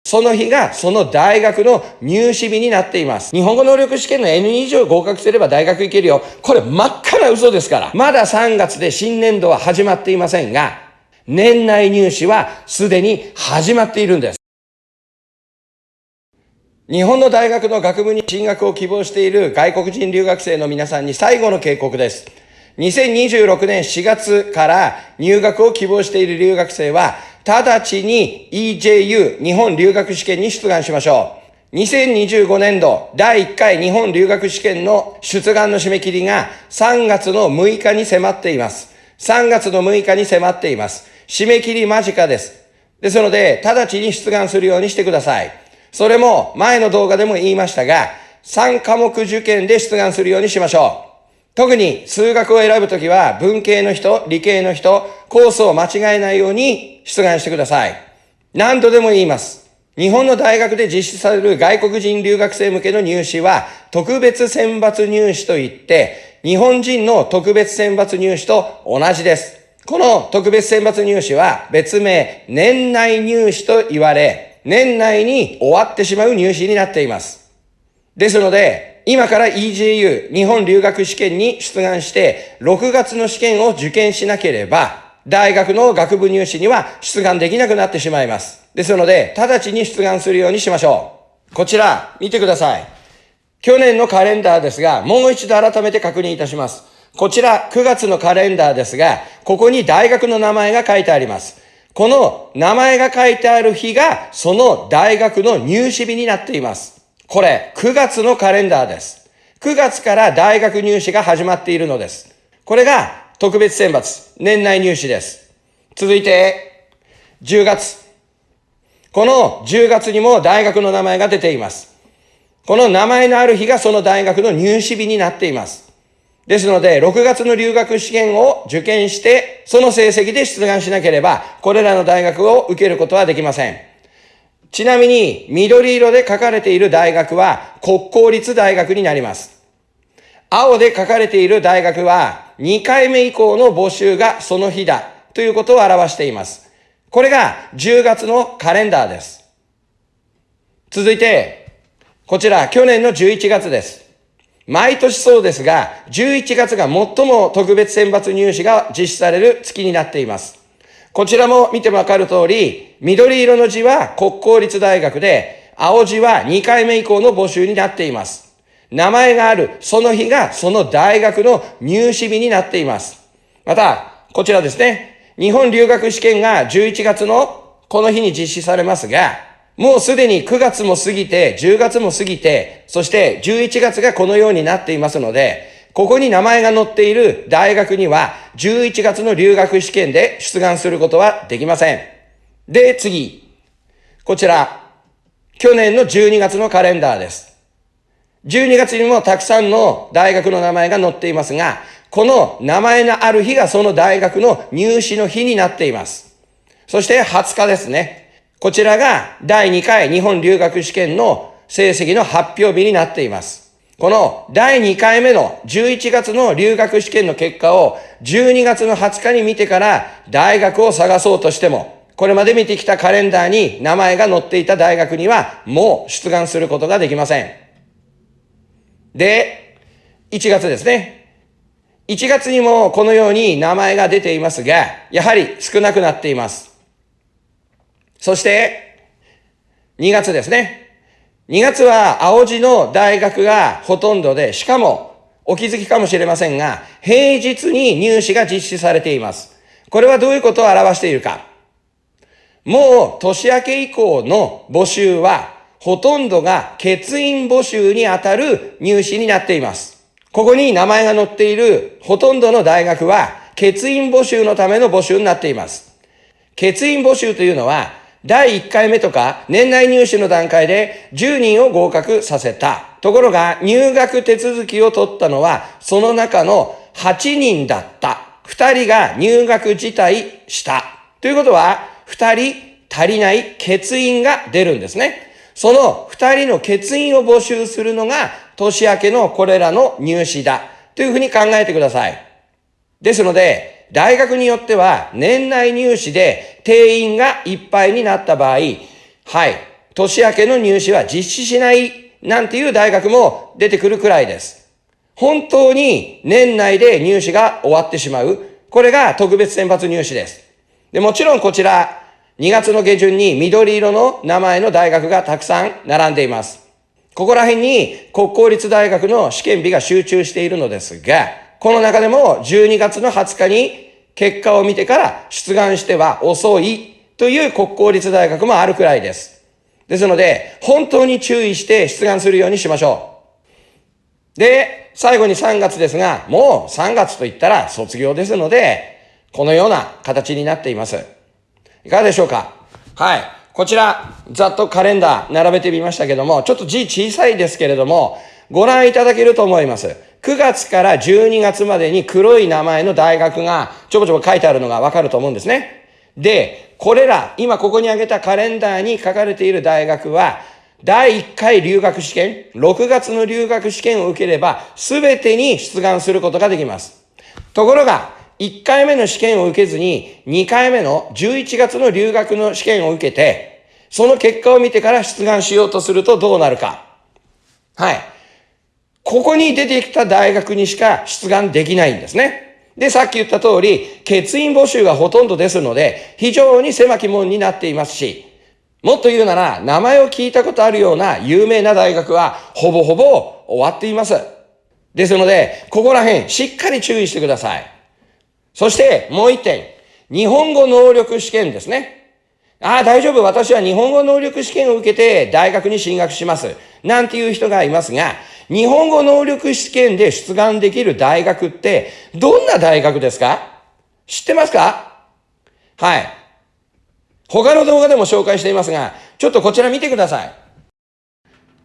その日がその大学の入試日になっています。日本語能力試験の N 以上合格すれば大学行けるよ。これ真っ赤な嘘ですから。まだ3月で新年度は始まっていませんが、年内入試はすでに始まっているんです。日本の大学の学部に進学を希望している外国人留学生の皆さんに最後の警告です。2026年4月から入学を希望している留学生は、直ちに EJU 日本留学試験に出願しましょう。2025年度第1回日本留学試験の出願の締め切りが3月の6日に迫っています。3月の6日に迫っています。締め切り間近です。ですので、直ちに出願するようにしてください。それも前の動画でも言いましたが、3科目受験で出願するようにしましょう。特に数学を選ぶときは文系の人、理系の人、コースを間違えないように出願してください。何度でも言います。日本の大学で実施される外国人留学生向けの入試は特別選抜入試といって、日本人の特別選抜入試と同じです。この特別選抜入試は別名年内入試と言われ、年内に終わってしまう入試になっています。ですので、今から EJU 日本留学試験に出願して6月の試験を受験しなければ大学の学部入試には出願できなくなってしまいます。ですので直ちに出願するようにしましょう。こちら見てください。去年のカレンダーですがもう一度改めて確認いたします。こちら9月のカレンダーですがここに大学の名前が書いてあります。この名前が書いてある日がその大学の入試日になっています。これ、9月のカレンダーです。9月から大学入試が始まっているのです。これが特別選抜、年内入試です。続いて、10月。この10月にも大学の名前が出ています。この名前のある日がその大学の入試日になっています。ですので、6月の留学試験を受験して、その成績で出願しなければ、これらの大学を受けることはできません。ちなみに、緑色で書かれている大学は国公立大学になります。青で書かれている大学は2回目以降の募集がその日だということを表しています。これが10月のカレンダーです。続いて、こちら去年の11月です。毎年そうですが、11月が最も特別選抜入試が実施される月になっています。こちらも見てわかる通り、緑色の字は国公立大学で、青字は2回目以降の募集になっています。名前があるその日がその大学の入試日になっています。また、こちらですね。日本留学試験が11月のこの日に実施されますが、もうすでに9月も過ぎて、10月も過ぎて、そして11月がこのようになっていますので、ここに名前が載っている大学には11月の留学試験で出願することはできません。で、次。こちら。去年の12月のカレンダーです。12月にもたくさんの大学の名前が載っていますが、この名前のある日がその大学の入試の日になっています。そして20日ですね。こちらが第2回日本留学試験の成績の発表日になっています。この第2回目の11月の留学試験の結果を12月の20日に見てから大学を探そうとしても、これまで見てきたカレンダーに名前が載っていた大学にはもう出願することができません。で、1月ですね。1月にもこのように名前が出ていますが、やはり少なくなっています。そして、2月ですね。2月は青字の大学がほとんどで、しかもお気づきかもしれませんが、平日に入試が実施されています。これはどういうことを表しているか。もう年明け以降の募集は、ほとんどが欠員募集にあたる入試になっています。ここに名前が載っているほとんどの大学は、欠員募集のための募集になっています。欠員募集というのは、第1回目とか年内入試の段階で10人を合格させた。ところが入学手続きを取ったのはその中の8人だった。2人が入学辞退した。ということは2人足りない欠員が出るんですね。その2人の欠員を募集するのが年明けのこれらの入試だ。というふうに考えてください。ですので、大学によっては年内入試で定員がいっぱいになった場合、はい、年明けの入試は実施しないなんていう大学も出てくるくらいです。本当に年内で入試が終わってしまう。これが特別選抜入試です。で、もちろんこちら、2月の下旬に緑色の名前の大学がたくさん並んでいます。ここら辺に国公立大学の試験日が集中しているのですが、この中でも12月の20日に結果を見てから出願しては遅いという国公立大学もあるくらいです。ですので、本当に注意して出願するようにしましょう。で、最後に3月ですが、もう3月と言ったら卒業ですので、このような形になっています。いかがでしょうか？はい。こちら、ざっとカレンダー並べてみましたけども、ちょっと字小さいですけれども、ご覧いただけると思います。9月から12月までに黒い名前の大学がちょこちょこ書いてあるのがわかると思うんですね。で、これら、今ここに挙げたカレンダーに書かれている大学は、第1回留学試験、6月の留学試験を受ければ、すべてに出願することができます。ところが、1回目の試験を受けずに、2回目の11月の留学の試験を受けて、その結果を見てから出願しようとするとどうなるか。はい。ここに出てきた大学にしか出願できないんですね。で、さっき言った通り、欠員募集がほとんどですので、非常に狭き門になっていますし、もっと言うなら、名前を聞いたことあるような有名な大学は、ほぼほぼ終わっています。ですので、ここら辺、しっかり注意してください。そして、もう一点、日本語能力試験ですね。大丈夫、私は日本語能力試験を受けて大学に進学します。なんていう人がいますが、日本語能力試験で出願できる大学って、どんな大学ですか？知ってますか？はい。他の動画でも紹介していますが、ちょっとこちら見てください。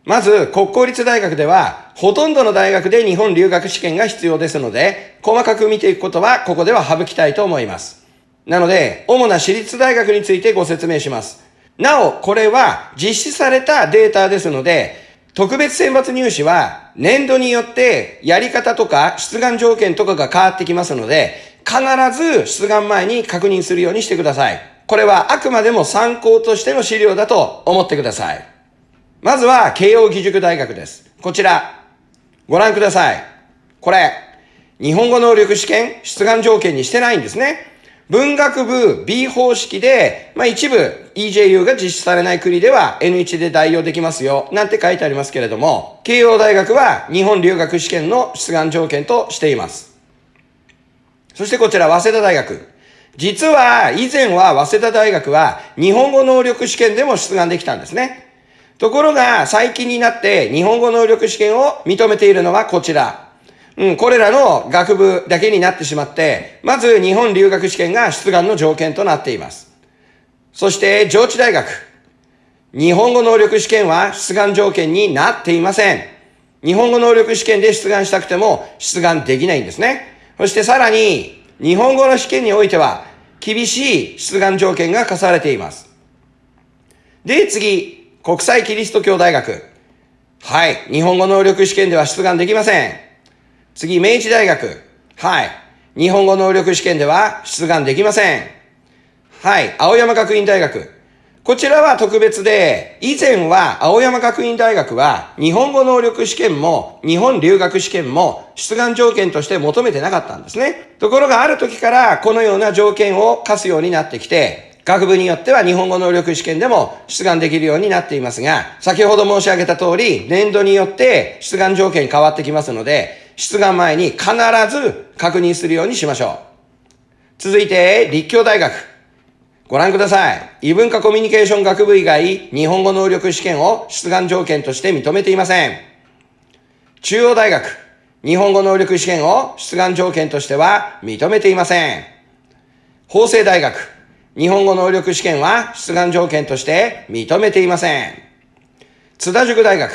まず、国公立大学では、ほとんどの大学で日本留学試験が必要ですので、細かく見ていくことは、ここでは省きたいと思います。なので、主な私立大学についてご説明します。なお、これは実施されたデータですので、特別選抜入試は、年度によってやり方とか出願条件とかが変わってきますので、必ず出願前に確認するようにしてください。これはあくまでも参考としての資料だと思ってください。まずは、慶応義塾大学です。こちら、ご覧ください。これ、日本語能力試験出願条件にしてないんですね。文学部 B 方式で、一部 EJU が実施されない国では N1 で代用できますよ、なんて書いてありますけれども、慶応大学は日本留学試験の出願条件としています。そしてこちら、早稲田大学。実は、以前は早稲田大学は日本語能力試験でも出願できたんですね。ところが、最近になって日本語能力試験を認めているのはこちら。これらの学部だけになってしまって、まず日本留学試験が出願の条件となっています。そして、上智大学。日本語能力試験は出願条件になっていません。日本語能力試験で出願したくても出願できないんですね。そしてさらに、日本語の試験においては、厳しい出願条件が課されています。で、次。国際キリスト教大学。はい。日本語能力試験では出願できません。次、明治大学。はい。日本語能力試験では出願できません。はい。青山学院大学。こちらは特別で、以前は青山学院大学は日本語能力試験も日本留学試験も出願条件として求めてなかったんですね。ところがある時からこのような条件を課すようになってきて、学部によっては日本語能力試験でも出願できるようになっていますが、先ほど申し上げた通り、年度によって出願条件変わってきますので、出願前に必ず確認するようにしましょう。続いて、立教大学。ご覧ください。異文化コミュニケーション学部以外、日本語能力試験を出願条件として認めていません。中央大学。日本語能力試験を出願条件としては認めていません。法政大学。日本語能力試験は出願条件として認めていません。津田塾大学。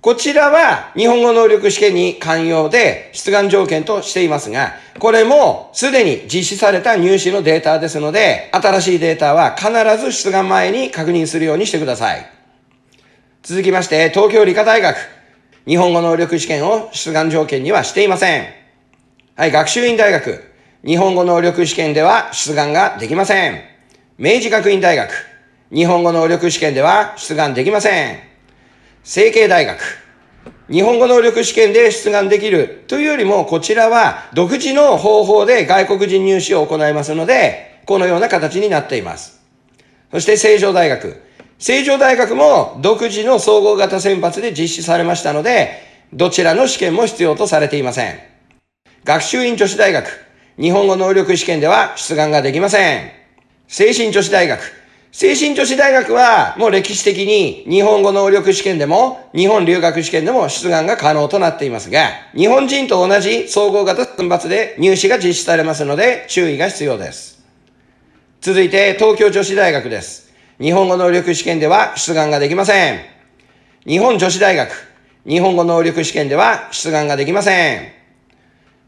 こちらは日本語能力試験に寛容で出願条件としていますが、これもすでに実施された入試のデータですので、新しいデータは必ず出願前に確認するようにしてください。続きまして、東京理科大学。日本語能力試験を出願条件にはしていません。はい、学習院大学。日本語能力試験では出願ができません。明治学院大学。日本語能力試験では出願できません。成蹊大学。日本語能力試験で出願できるというよりも、こちらは独自の方法で外国人入試を行いますので、このような形になっています。そして成城大学。成城大学も独自の総合型選抜で実施されましたので、どちらの試験も必要とされていません。学習院女子大学。日本語能力試験では出願ができません。聖心女子大学。聖心女子大学はもう歴史的に日本語能力試験でも日本留学試験でも出願が可能となっていますが、日本人と同じ総合型選抜で入試が実施されますので注意が必要です。続いて東京女子大学です。日本語能力試験では出願ができません。日本女子大学。日本語能力試験では出願ができません。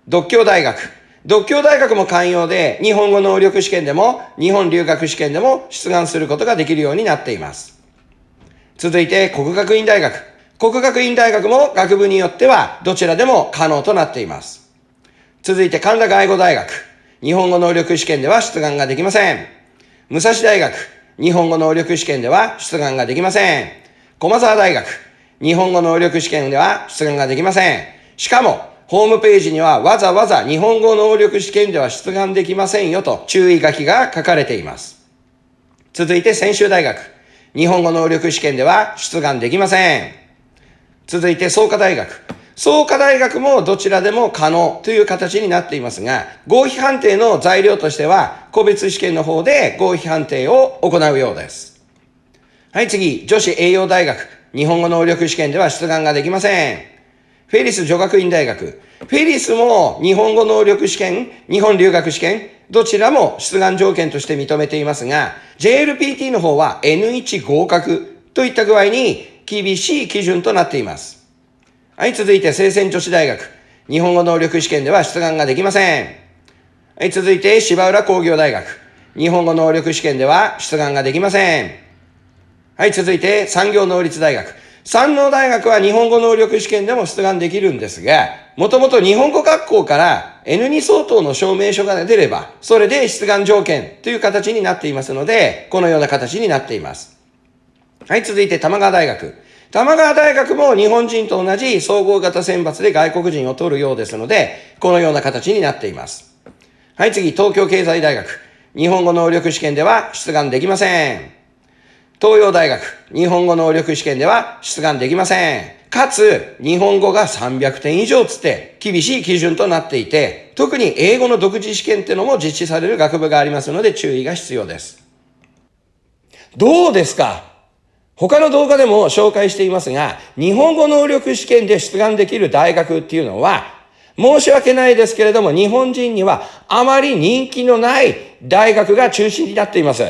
獨協大学。独協大学も寛容で、日本語能力試験でも、日本留学試験でも出願することができるようになっています。続いて、國學院大学。國學院大学も学部によっては、どちらでも可能となっています。続いて、神田外語大学。日本語能力試験では出願ができません。武蔵大学。日本語能力試験では出願ができません。駒澤大学。日本語能力試験では出願ができません。しかも、ホームページにはわざわざ日本語能力試験では出願できませんよと注意書きが書かれています。続いて専修大学。日本語能力試験では出願できません。続いて創価大学。創価大学もどちらでも可能という形になっていますが、合否判定の材料としては個別試験の方で合否判定を行うようです。はい、次、女子栄養大学。日本語能力試験では出願ができません。フェリス女学院大学。フェリスも日本語能力試験、日本留学試験、どちらも出願条件として認めていますが、JLPT の方は N1 合格といった具合に厳しい基準となっています。はい、続いて聖仙女子大学。日本語能力試験では出願ができません。はい、続いて芝浦工業大学。日本語能力試験では出願ができません。はい、続いて産業能率大学。山王大学は日本語能力試験でも出願できるんですが、もともと日本語学校から N2 相当の証明書が出れば、それで出願条件という形になっていますので、このような形になっています。はい、続いて玉川大学。玉川大学も日本人と同じ総合型選抜で外国人を取るようですので、このような形になっています。はい、次、東京経済大学。日本語能力試験では出願できません。東洋大学。日本語能力試験では出願できません。かつ、日本語が300点以上つって厳しい基準となっていて、特に英語の独自試験っていうのも実施される学部がありますので注意が必要です。どうですか？他の動画でも紹介していますが、日本語能力試験で出願できる大学っていうのは、申し訳ないですけれども、日本人にはあまり人気のない大学が中心になっています。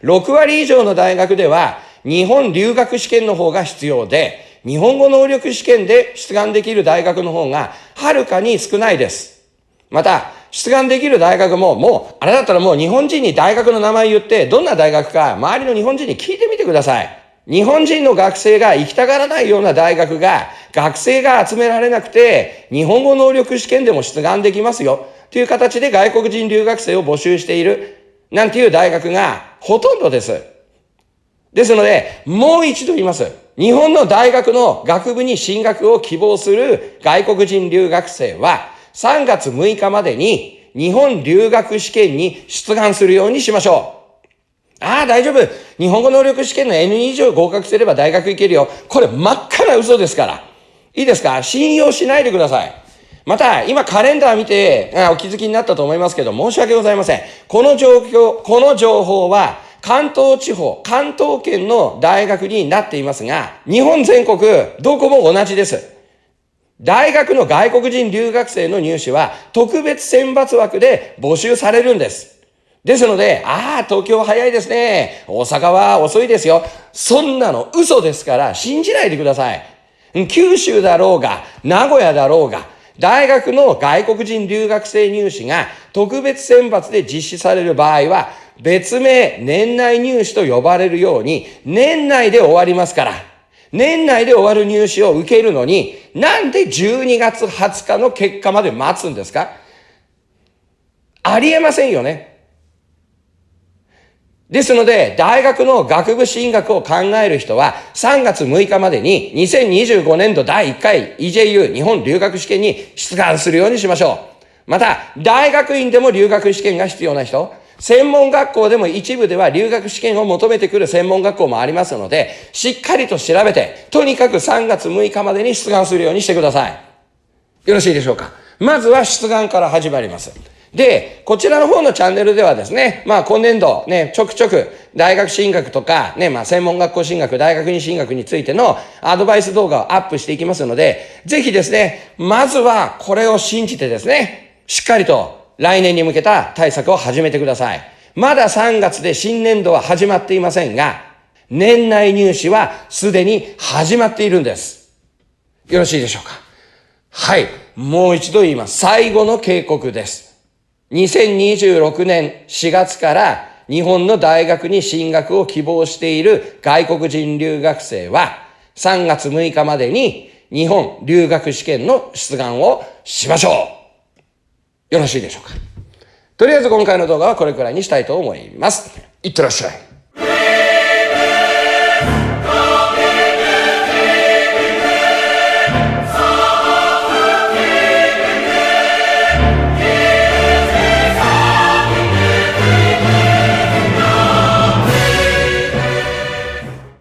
6割以上の大学では、日本留学試験の方が必要で、日本語能力試験で出願できる大学の方がはるかに少ないです。また、出願できる大学も、あれだったらもう日本人に大学の名前言って、どんな大学か周りの日本人に聞いてみてください。日本人の学生が行きたがらないような大学が、学生が集められなくて、日本語能力試験でも出願できますよ、という形で外国人留学生を募集している、なんていう大学がほとんどです。ですので、もう一度言います。日本の大学の学部に進学を希望する外国人留学生は、3月6日までに日本留学試験に出願するようにしましょう。大丈夫。日本語能力試験の N2 以上合格すれば大学行けるよ。これ真っ赤な嘘ですから。いいですか？信用しないでください。また、今カレンダー見てお気づきになったと思いますけど、申し訳ございません。この情報は関東地方、関東圏の大学になっていますが、日本全国どこも同じです。大学の外国人留学生の入試は特別選抜枠で募集されるんです。ですので、東京は早いですね。大阪は遅いですよ。そんなの嘘ですから信じないでください。九州だろうが、名古屋だろうが、大学の外国人留学生入試が特別選抜で実施される場合は、別名年内入試と呼ばれるように、年内で終わりますから。年内で終わる入試を受けるのに、なんで12月20日の結果まで待つんですか？ありえませんよね。ですので、大学の学部進学を考える人は、3月6日までに2025年度第1回 EJU 日本留学試験に出願するようにしましょう。また、大学院でも留学試験が必要な人、専門学校でも一部では留学試験を求めてくる専門学校もありますので、しっかりと調べて、とにかく3月6日までに出願するようにしてください。よろしいでしょうか。まずは出願から始まります。で、こちらの方のチャンネルではですね、今年度ね、ちょくちょく大学進学とかね、専門学校進学、大学院進学についてのアドバイス動画をアップしていきますので、ぜひですね、まずはこれを信じてですね、しっかりと来年に向けた対策を始めてください。まだ3月で新年度は始まっていませんが、年内入試はすでに始まっているんです。よろしいでしょうか。はい。もう一度言います。最後の警告です。2026年4月から日本の大学に進学を希望している外国人留学生は3月6日までに日本留学試験の出願をしましょう。よろしいでしょうか。とりあえず今回の動画はこれくらいにしたいと思います。いってらっしゃい。